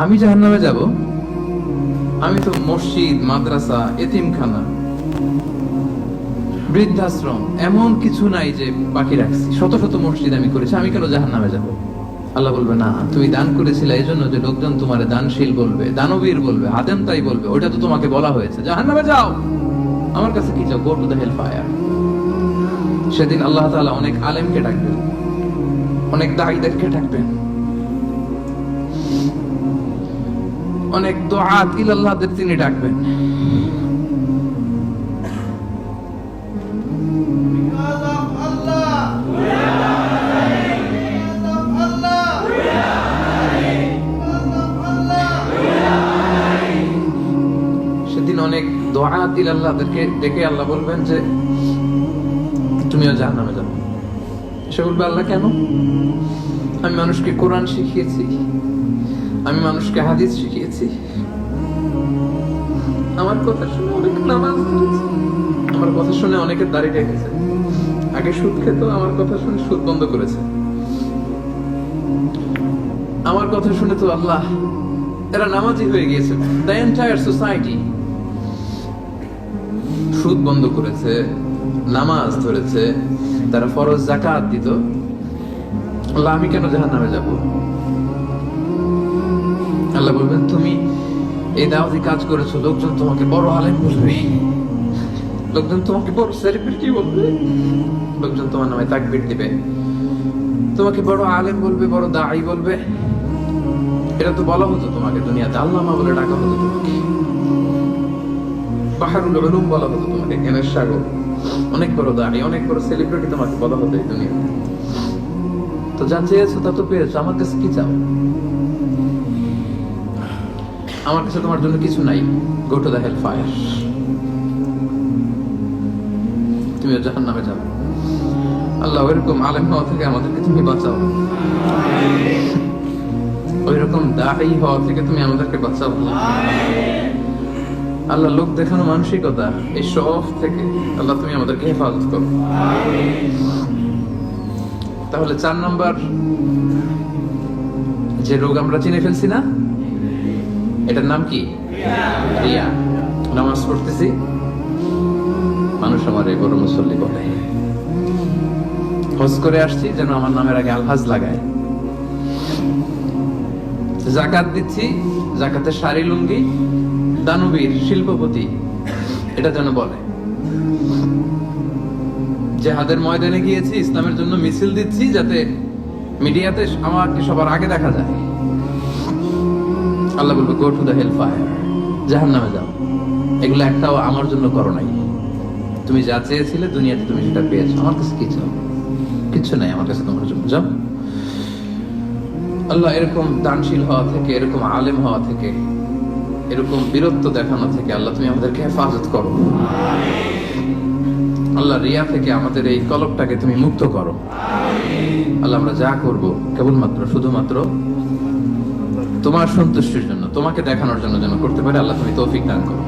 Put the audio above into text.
আমি জাহান্নামে যাব? আমি তো মসজিদ, মাদ্রাসা, এতিমখানা, বৃদ্ধাশ্রম এমন কিছু নাই যে বাকি রাখছি। শত শত মসজিদ আমি করেছি, আমি কেন জাহান্নামে যাব? আল্লাহ বলবে, না, তুমি দান করেছিলে এই জন্য যে লোকজন তোমারে দানশীল বলবে, দানবীর বলবে, আদেম তাই বলবে। ওটা তো তোমাকে বলা হয়েছে, জাহান্নামে যাও। আমার কাছে কি চাও? Go to the hell fire. সেদিন আল্লাহ তাআলা অনেক আলেমকে ডাকবেন, অনেক দাঈদেরকে ডাকবেন, অনেক দুআত ইলাল্লাহদের তিনি ডাকবেন। সেদিন অনেক দুআত ইলাল্লাহদেরকে ডেকে আল্লাহ বলবেন যে তুমিও জাহান্নামে যাবে। সে বলবে, আল্লাহ কেন? আমি মানুষকে কোরআন শিখিয়েছি, আমি মানুষকে হাদিস শিখিয়েছি, আমার কথা শুনে অনেক নামাজ পড়েছে, আমার কথা শুনে অনেকে দাড়ি রেখেছে, আগে সুদ খেত, আমার কথা শুনে সুদ বন্ধ করেছে, আমার কথা শুনে তো আল্লাহ এরা নামাজি হয়ে গিয়েছে। দ্য এন্টায়ার সোসাইটি সুদ বন্ধ করেছে, নামাজ ধরেছে, তারা ফরজ যাকাত দিত। আল্লাহ আমি কেন জাহান্নামে যাব? আল্লাহ বলবেন, তুমি এই দাওয়াতি কাজ করেছো, লোকজন তোমাকে বড় আলেম বলবে, লোকজন তোমাকে বড় সেলিব্রিটি বলবে, লোকজন তোমার নামে তাকবীর দিবে, তোমাকে বড় আলেম বলবে, বড় দাঈ বলবে। এটা তো বলা হতো তোমাকে দুনিয়াতে, আল্লামা বলে ডাকা হতো তোমাকে, বাহরুল উলুম বলা হতো তোমাকে, জ্ঞানের সাগর। অনেক বড় দাঈ, অনেক বড় সেলিব্রিটি তোমাকে বলা হতো এই দুনিয়াতে। তো যা চেয়েছো তা তো পেয়েছো, আমার কাছে কি চাও? আমার কাছে তোমার জন্য কিছু নাই। Go to the hell fire. তুমিও জাহান্নামে যাবে। আল্লাহ ওইরকম আলেম হওয়া থেকে আমাদেরকে তুমি বাঁচাও, ওইরকম দাঈ হওয়া থেকে তুমি আমাদেরকে বাঁচাও। আল্লাহ লোক দেখানো মানসিকতা, এই সব থেকে আল্লাহ তুমি আমাদেরকে হেফাজত করো। তাহলে 4 নম্বর যে রোগ আমরা চিনে ফেলছি না, এটার নাম কি? রিয়া। নামাজ পড়তেছি, মানুষ আমার এই বড় মুসল্লি বলে। হজ করে আসছি, যেন আমার নামের আগে আলহাজ লাগায়। যাকাত দিচ্ছি, যাকাতের শাড়ি লুঙ্গি, দানবীর, শিল্পপতি, এটা যেন বলে। জিহাদের ময়দানে গিয়েছি, ইসলামের জন্য মিছিল দিচ্ছি, যাতে মিডিয়াতে আমাকে সবার আগে দেখা যায়। আল্লাহ বলবে, go to the hell fire, জাহান্নামে যাও। এগুলো একটাও আমার জন্য করো নাই। তুমি যা চেয়েছিলে দুনিয়াতে তুমি সেটা পেয়েছো, আমার কাছে কি চাও? কিচ্ছু নাই আমার কাছে তোমার জন্য, যাও। আল্লাহ এরকম দানশীল হওয়া থেকে, এরকম আলেম হওয়া থেকে, এরকম বীরত্ব দেখানো থেকে আল্লাহ তুমি আমাদেরকে হেফাজত করো। আল্লাহ রিয়া থেকে আমাদের এই কলবটাকে তুমি মুক্ত করো। আল্লাহ আমরা যা করব কেবলমাত্র শুধুমাত্র তোমার সন্তুষ্টির জন্য, তোমাকে দেখানোর জন্য যেন করতে পারে। আল্লাহ তুমি তৌফিক দান করো।